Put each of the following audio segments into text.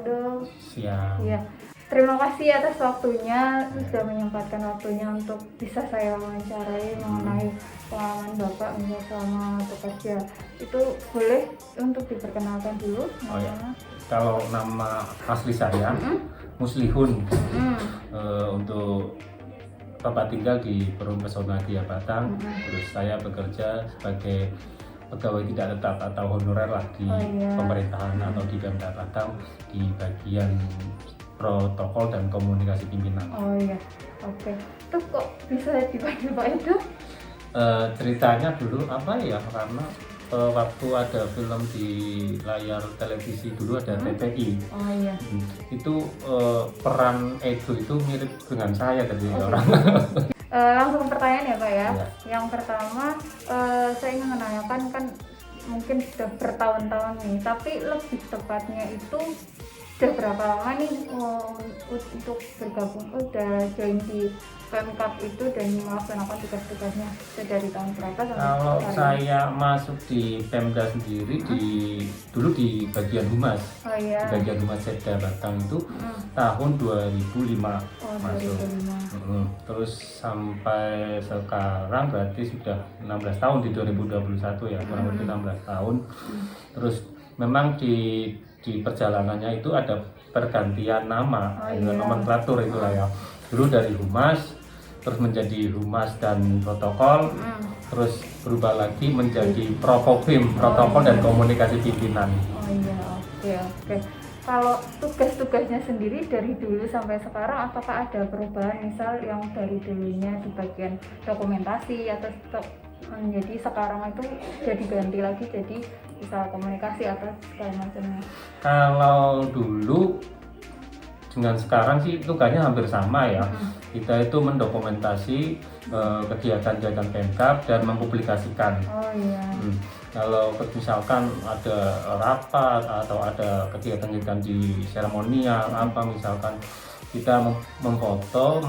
Edo. Siap. Iya. Terima kasih atas waktunya, sudah menyempatkan waktunya untuk bisa saya wawancarai mengenai pengalaman Bapak selama bekerja. Itu boleh untuk diperkenalkan dulu namanya? Kalau nama asli saya Muslihun. Untuk Bapak tinggal di Perum Pesona Gia Batang. Terus saya bekerja sebagai pegawai tidak tetap atau honorer lah di pemerintahan atau di Pemda Batang di bagian protokol dan komunikasi pimpinan. Oh iya, oke. Tuh kok bisa dipanggil Pak Edo? Ceritanya dulu apa ya, karena waktu ada film di layar televisi dulu ada TPI. Oh iya. Itu peran Edo itu mirip dengan saya tadi orang. Langsung pertanyaan ya Pak ya. Ya. Yang pertama saya ingin menanyakan, kan mungkin sudah bertahun-tahun nih, tapi lebih tepatnya itu sudah berapa lama nih untuk bergabung, udah join di Pemkab itu dan melaksanakan tugas-tugasnya dari tahun berapa sampai Kalau sekarang? saya masuk di Pemda sendiri dulu di bagian humas. Oh iya. Di bagian humas Setda Batang itu tahun 2005 Oh, masuk. 2005. Terus sampai sekarang berarti sudah 16 tahun di 2021 ya, kurang lebih 16 tahun. Terus memang di perjalanannya itu ada pergantian nama, nomenklatur itulah ya. Dulu dari humas, terus menjadi humas dan protokol, terus berubah lagi menjadi Prokopim, protokol dan komunikasi pimpinan. Oh iya, oke. Kalau tugas-tugasnya sendiri dari dulu sampai sekarang, apakah ada perubahan? Misal yang dari dulunya di bagian dokumentasi atau menjadi sekarang itu jadi ganti lagi jadi misal komunikasi atau segala macamnya? Kalau dulu dengan sekarang sih tugasnya hampir sama ya. Kita itu mendokumentasi kegiatan-kegiatan Pemkab dan mempublikasikan. Oh iya. Kalau misalkan ada rapat atau ada kegiatan-kegiatan di seremonial apa, misalkan kita memfoto,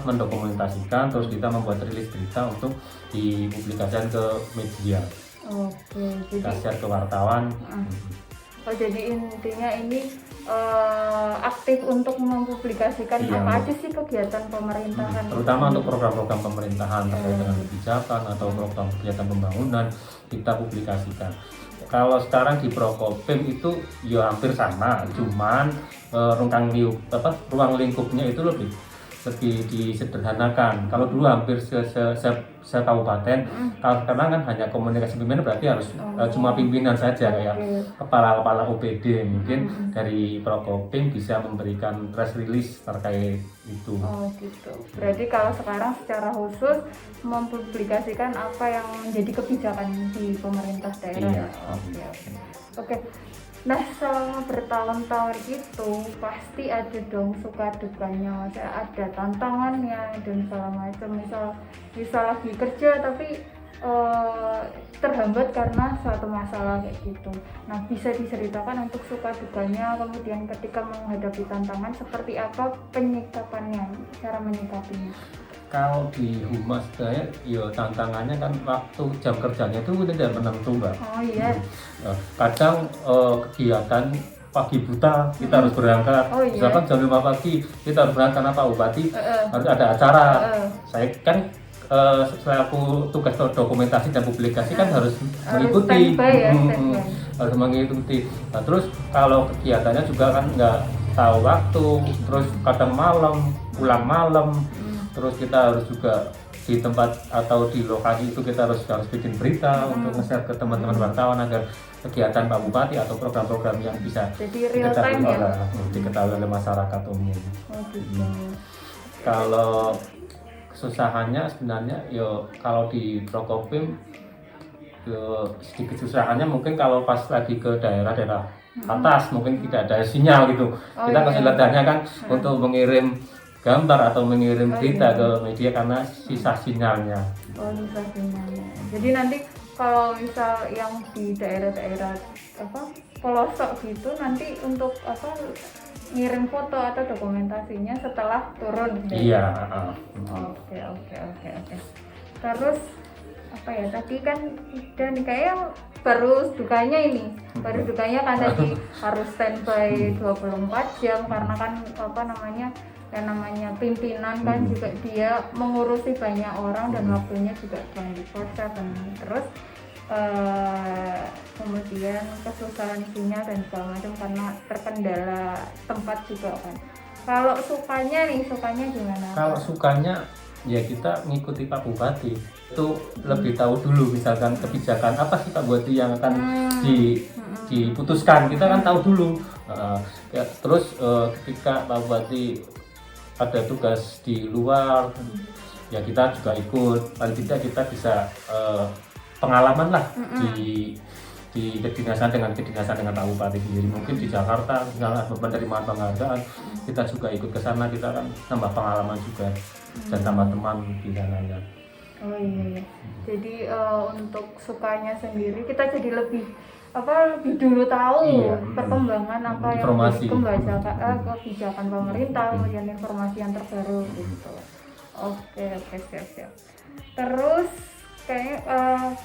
mendokumentasikan, terus kita membuat rilis berita untuk dipublikasikan ke media. Oke, Kita jadi share ke wartawan. jadi intinya ini aktif untuk mempublikasikan apa aja sih kegiatan pemerintahan, terutama untuk program-program pemerintahan terkait dengan kebijakan atau program kegiatan pembangunan kita publikasikan. Kalau sekarang di Prokopim itu ya hampir sama, cuman ruang lingkupnya itu lebih disederhanakan. Kalau dulu hampir se-kabupaten, kalau sekarang kan hanya komunikasi pimpinan, berarti harus cuma pimpinan saja, kayak kepala-kepala OPD. Mungkin dari Prokopim bisa memberikan press release terkait itu. Oh gitu. Berarti kalau sekarang secara khusus mempublikasikan apa yang menjadi kebijakan di pemerintah daerah. Iya. Oke. Nah, selama bertahun-tahun itu pasti ada dong suka dukanya, maksudnya ada tantangannya dan segala macam. Misal lagi kerja tapi terhambat karena suatu masalah kayak gitu. Nah, bisa diceritakan untuk suka dukanya, kemudian ketika menghadapi tantangan seperti apa penyikapannya, cara menyikapinya. Kalau di humas saya, ya tantangannya kan waktu jam kerjanya itu tidak menentu, Mbak. Oh iya. Kadang kegiatan pagi buta kita harus berangkat. Oh, iya. Misalkan jam 5 pagi kita harus berangkat karena Pak Bupati harus ada acara. Saya kan selaku tugas dokumentasi dan publikasi kan harus mengikuti. Harus mengikuti. Nah, terus kalau kegiatannya juga kan nggak tahu waktu, terus kadang malam, pulang malam. Terus kita harus juga di tempat atau di lokasi itu kita harus bikin berita untuk nge-share ke teman-teman wartawan agar kegiatan Pak Bupati atau program-program yang bisa diketahui oleh masyarakat umum. Oh gitu. Kalau kesusahannya sebenarnya kalau di Prokopim sedikit kesusahannya mungkin kalau pas lagi ke daerah-daerah atas mungkin tidak ada sinyal gitu. Kita kesulitannya kan untuk mengirim gambar atau mengirim berita ke media karena sisa sinyalnya. Oh, sisa sinyalnya. Jadi nanti kalau misal yang di daerah-daerah pelosok gitu, nanti untuk ngirim foto atau dokumentasinya setelah turun. Iya. Oke. Terus apa ya tadi kan dan kayak baru dukanya ini baru dukanya kan tadi harus standby 24 jam karena kan apa namanya yang namanya pimpinan kan juga dia mengurusi banyak orang dan waktunya juga 24/7 terus kemudian kesusahan sinyal dan segala macam karena terkendala tempat juga kan. Kalau sukanya gimana? Kalau sukanya ya kita ngikuti Pak Bupati itu lebih tahu dulu misalkan kebijakan apa sih Pak Bupati yang akan diputuskan kita kan tahu dulu. Ya, terus ketika Pak Bupati ada tugas di luar ya kita juga ikut paling tidak kita bisa pengalaman lah di kedinasan dengan Pak Bupati sendiri mungkin di Jakarta misalnya penerimaan penghargaan kita juga ikut ke sana kita kan tambah pengalaman juga dan tambah teman di sananya. Oh iya. Jadi untuk sukanya sendiri kita jadi lebih dulu tahu perkembangan apa informasi. yang kebijakan pemerintah kemudian informasi yang terbaru gitu. Oke siap. Terus kayak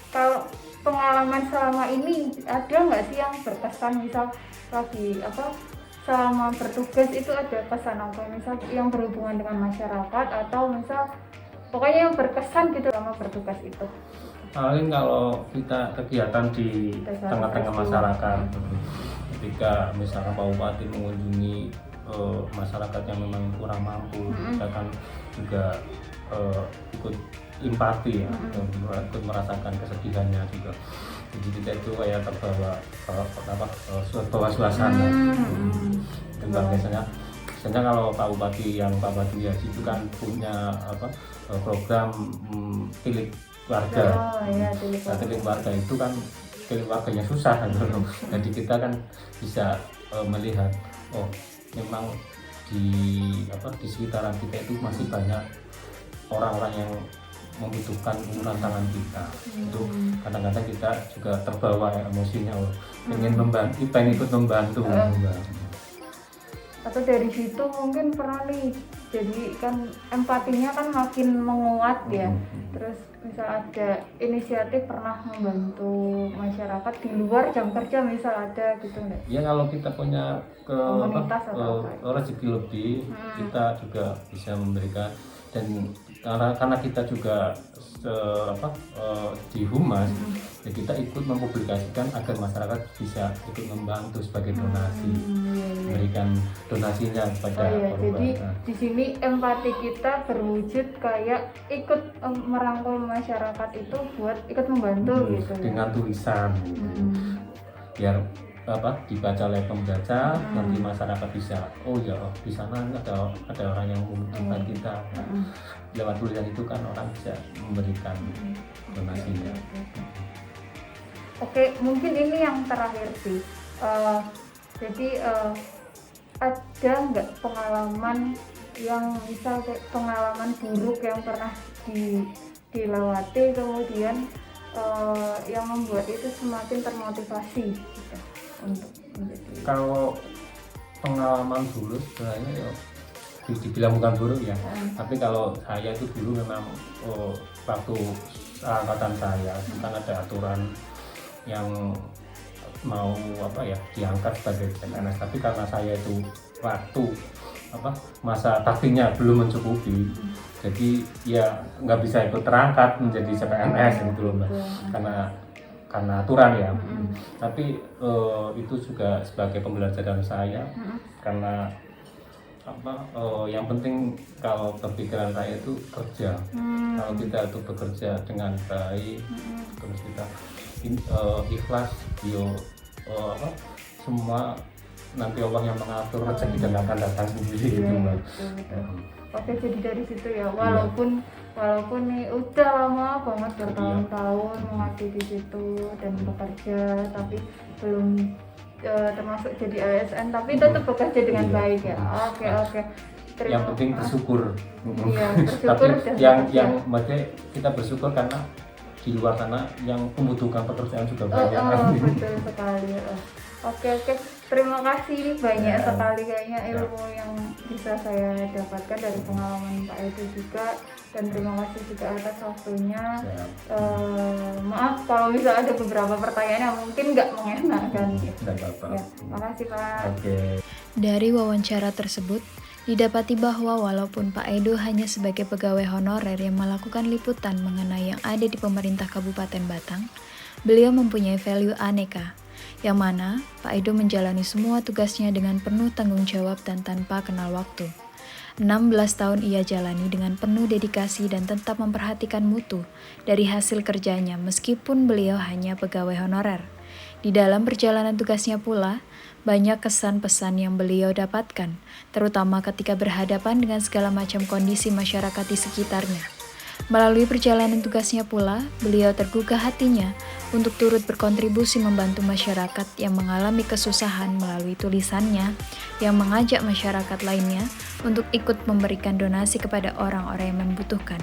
kalau pengalaman selama ini ada nggak sih yang berkesan misal lagi selama bertugas itu ada kesan apa misal yang berhubungan dengan masyarakat atau misal pokoknya yang berkesan gitu selama bertugas itu? Paling kalau kita kegiatan di tengah-tengah masyarakat ketika misalkan Pak Bupati mengunjungi masyarakat yang memang kurang mampu kita kan juga ikut empati ya, ikut merasakan kesedihannya juga. Jadi kita itu kayak terbawa suasana. Dan biasanya kalau Pak Bupati Haji itu kan punya program tilik warga. Tilik warga itu kan tilik warganya susah kan. Jadi kita kan bisa melihat memang di sekitaran kita itu masih banyak orang-orang yang membutuhkan uluran tangan kita. Itu kadang-kadang kita juga terbawa emosinya pengen ikut membantu. Atau dari situ mungkin pernah nih jadi kan empatinya kan makin menguat ya. Terus misal ada inisiatif pernah membantu masyarakat di luar jam kerja misal ada gitu enggak? Ya kalau kita punya rezeki lebih kita juga bisa memberikan dan karena kita juga di humas ya kita ikut mempublikasikan agar masyarakat bisa ikut membantu sebagai donasi memberikan donasinya kepada korban. Jadi di sini empati kita berwujud kayak ikut merangkul masyarakat itu buat ikut membantu gitu dengan tulisan biar dibaca oleh pembaca nanti masyarakat bisa di sana ada orang yang membutuhkan kita lewat tulisan itu kan orang bisa memberikan donasinya. Oke, mungkin ini yang terakhir sih jadi ada nggak pengalaman yang misal pengalaman buruk yang pernah dilewati kemudian yang membuat itu semakin termotivasi gitu, untuk menjadi. Kalau pengalaman dulu sebenarnya ya dibilang bukan buruk ya, tapi kalau saya itu dulu memang waktu angkatan saya kan ada aturan yang mau diangkat sebagai CPNS, tapi karena saya itu waktu masa baktinya belum mencukupi, jadi ya nggak bisa ikut terangkat menjadi CPNS gitu loh Mbak, karena aturan ya. Tapi itu juga sebagai pembelajaran saya karena yang penting kalau berpikiran saya itu kerja. Kalau kita itu bekerja dengan baik, terus kita ikhlas, semua nanti Allah yang mengatur rezeki dan akan datang sendiri gitu Mbak. Oke, jadi dari situ ya, walaupun nih udah lama banget bertahun-tahun mengabdi di situ dan bekerja, tapi belum termasuk jadi ASN, tapi tetap bekerja dengan baik ya. Oke. Yang penting bersyukur. Iya, bersyukur. Tapi yang maksudnya kita bersyukur karena di luar sana yang membutuhkan pekerjaan juga banyak. Betul sekali. Oke. terima kasih, ini banyak Ya. sekali kayaknya ilmu yang bisa saya dapatkan dari pengalaman Pak Edo juga, dan terima kasih juga atas waktunya. Siap. Maaf kalau misalnya ada beberapa pertanyaan yang mungkin nggak mengenakan. Nggak apa-apa. Ya, makasih Pak. Oke. Dari wawancara tersebut, didapati bahwa walaupun Pak Edo hanya sebagai pegawai honorer yang melakukan liputan mengenai yang ada di pemerintah Kabupaten Batang, beliau mempunyai value aneka, yang mana Pak Edo menjalani semua tugasnya dengan penuh tanggung jawab dan tanpa kenal waktu. 16 tahun ia jalani dengan penuh dedikasi dan tetap memperhatikan mutu dari hasil kerjanya meskipun beliau hanya pegawai honorer. Di dalam perjalanan tugasnya pula, banyak kesan pesan yang beliau dapatkan, terutama ketika berhadapan dengan segala macam kondisi masyarakat di sekitarnya. Melalui perjalanan tugasnya pula, beliau tergugah hatinya untuk turut berkontribusi membantu masyarakat yang mengalami kesusahan melalui tulisannya yang mengajak masyarakat lainnya untuk ikut memberikan donasi kepada orang-orang yang membutuhkan.